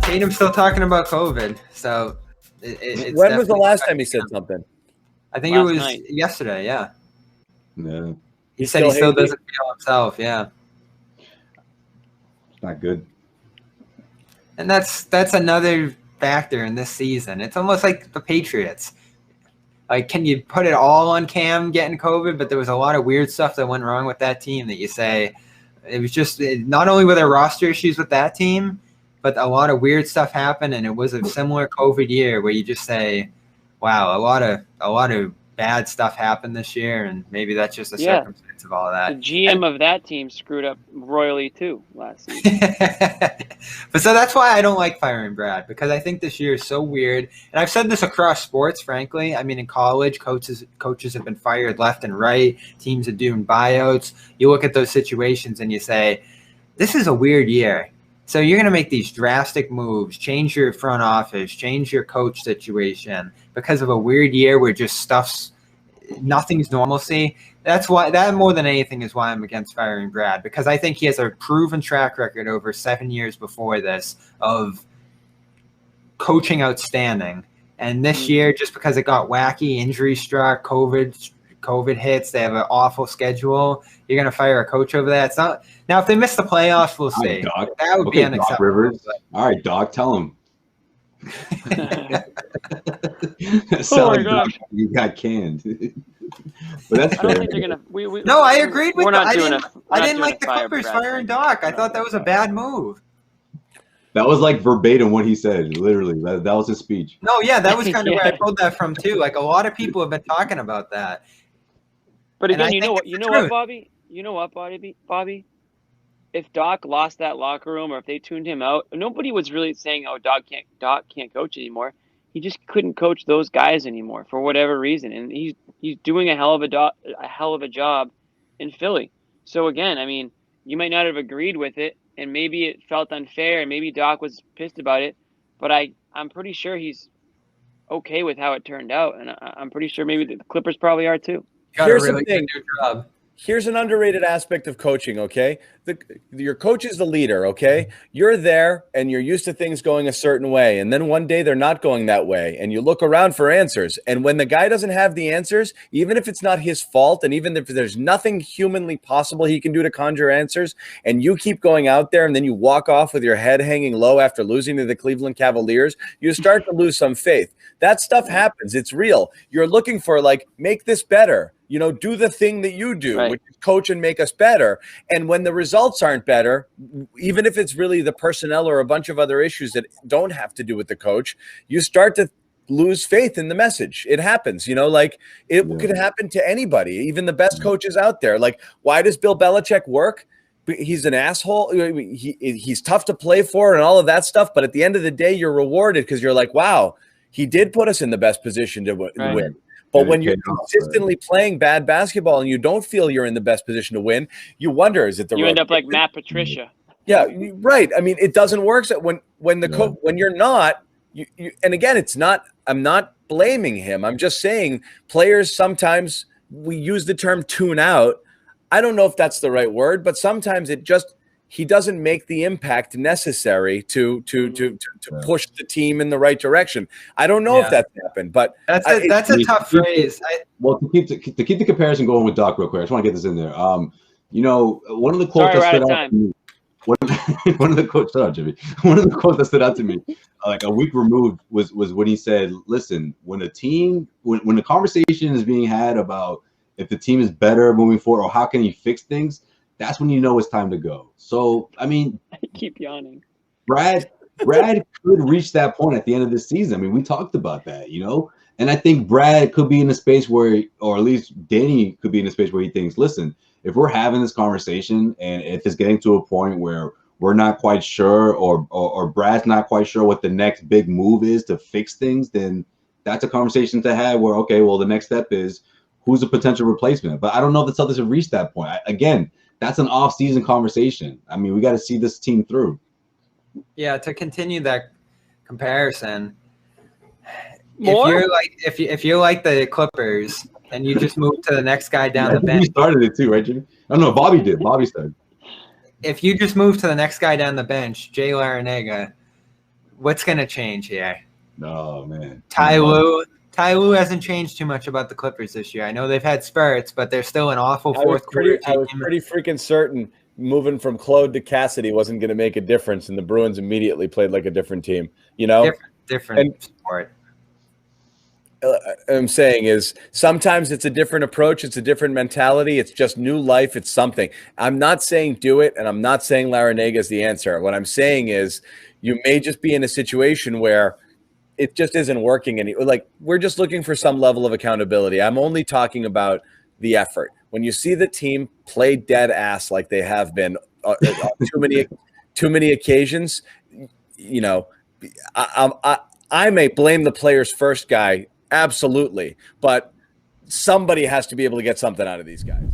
Tatum's still talking about COVID. So it's when was the last time he said something? I think Last it was night. yesterday. Yeah. No, He said he still doesn't feel himself. Yeah. it's not good. And that's another factor in this season. It's almost like the Patriots. Like, can you put it all on Cam getting COVID? But there was a lot of weird stuff that went wrong with that team that you say it was just not only were there roster issues with that team, but a lot of weird stuff happened, and it was a similar COVID year where you just say, wow, a lot of bad stuff happened this year, and maybe that's just a circumstance of all of that. The GM of that team screwed up royally too last season. But so that's why I don't like firing Brad, because I think this year is so weird. And I've said this across sports, frankly. I mean, in college, coaches have been fired left and right. Teams are doing buyouts. You look at those situations and you say, this is a weird year. So you're going to make these drastic moves, change your front office, change your coach situation because of a weird year where just nothing's normalcy. That more than anything is why I'm against firing Brad, because I think he has a proven track record over 7 years before this of coaching outstanding. And this year, just because it got wacky, injury struck, COVID hits, they have an awful schedule. You're going to fire a coach over that? It's not. Now, if they miss the playoffs, we'll see. Right, that would be unacceptable. All right, Doc, tell him. Oh my gosh, you got canned. But that's I don't think they're gonna. No, I agreed with. I didn't like the fire Clippers Brad. firing Doc. I thought that was a bad move. That was like verbatim what he said. Literally, that was his speech. No, yeah, that was kind of where I pulled that from too. Like a lot of people have been talking about that. But again, you know what, Bobby? You know what, Bobby? If Doc lost that locker room, or if they tuned him out, nobody was really saying, "Oh, Doc can't coach anymore." He just couldn't coach those guys anymore for whatever reason, and he's doing a hell of a job in Philly. So again, I mean, you might not have agreed with it, and maybe it felt unfair, and maybe Doc was pissed about it, but I'm pretty sure he's okay with how it turned out, and I'm pretty sure maybe the Clippers probably are too. Here's the thing. Here's an underrated aspect of coaching, okay? Your coach is the leader, okay? You're there, and you're used to things going a certain way, and then one day they're not going that way, and you look around for answers. And when the guy doesn't have the answers, even if it's not his fault, and even if there's nothing humanly possible he can do to conjure answers, and you keep going out there, and then you walk off with your head hanging low after losing to the Cleveland Cavaliers, you start to lose some faith. That stuff happens. It's real. You're looking for, like, make this better. Do the thing that you do, right, which is coach and make us better. And when the results aren't better, even if it's really the personnel or a bunch of other issues that don't have to do with the coach, you start to lose faith in the message. It happens, it could happen to anybody, even the best coaches out there. Like, why does Bill Belichick work? He's an asshole. He's tough to play for and all of that stuff. But at the end of the day, you're rewarded because you're like, wow, he did put us in the best position to win. But when you're consistently playing bad basketball and you don't feel you're in the best position to win, you wonder, is it the you end up like Matt Patricia? Yeah, right. I mean, it doesn't work. So when you're not, and again, it's not. I'm not blaming him. I'm just saying players sometimes we use the term tune out. I don't know if that's the right word, but sometimes he doesn't make the impact necessary to push the team in the right direction. I don't know if that's happened, but that's a tough phrase. Well, to keep the comparison going with Doc real quick, I just want to get this in there. One of the quotes that stood out to me. One of the quotes that stood out to me, like a week removed, was when he said, "Listen, when the conversation is being had about if the team is better moving forward or how can he fix things, that's when you know it's time to go." So, I mean, I keep yawning. Brad could reach that point at the end of this season. I mean, we talked about that, and I think Brad could be in a space where, or at least Danny could be in a space where he thinks, listen, if we're having this conversation and if it's getting to a point where we're not quite sure or Brad's not quite sure what the next big move is to fix things, then that's a conversation to have where, okay, well, the next step is who's a potential replacement. But I don't know if the Celtics have reached that point. Again, that's an off-season conversation. I mean, we got to see this team through. Yeah, to continue that comparison, if you're like the Clippers and you just move to the next guy down the bench. We started it too, right, Jimmy? I don't know. Bobby did. Bobby started. If you just move to the next guy down the bench, Jay Larinaga, What's going to change here? No, man. Ty Lue hasn't changed too much about the Clippers this year. I know they've had spurts, but they're still an awful fourth quarter team. I was pretty freaking certain moving from Claude to Cassidy wasn't going to make a difference, and the Bruins immediately played like a different team. You know, different sport. I'm saying is sometimes it's a different approach. It's a different mentality. It's just new life. It's something. I'm not saying do it, and I'm not saying Larrañaga is the answer. What I'm saying is you may just be in a situation where it just isn't working. And like, we're just looking for some level of accountability. I'm only talking about the effort. When you see the team play dead ass like they have been on too many occasions, you know, I may blame the players first guy. Absolutely. But somebody has to be able to get something out of these guys.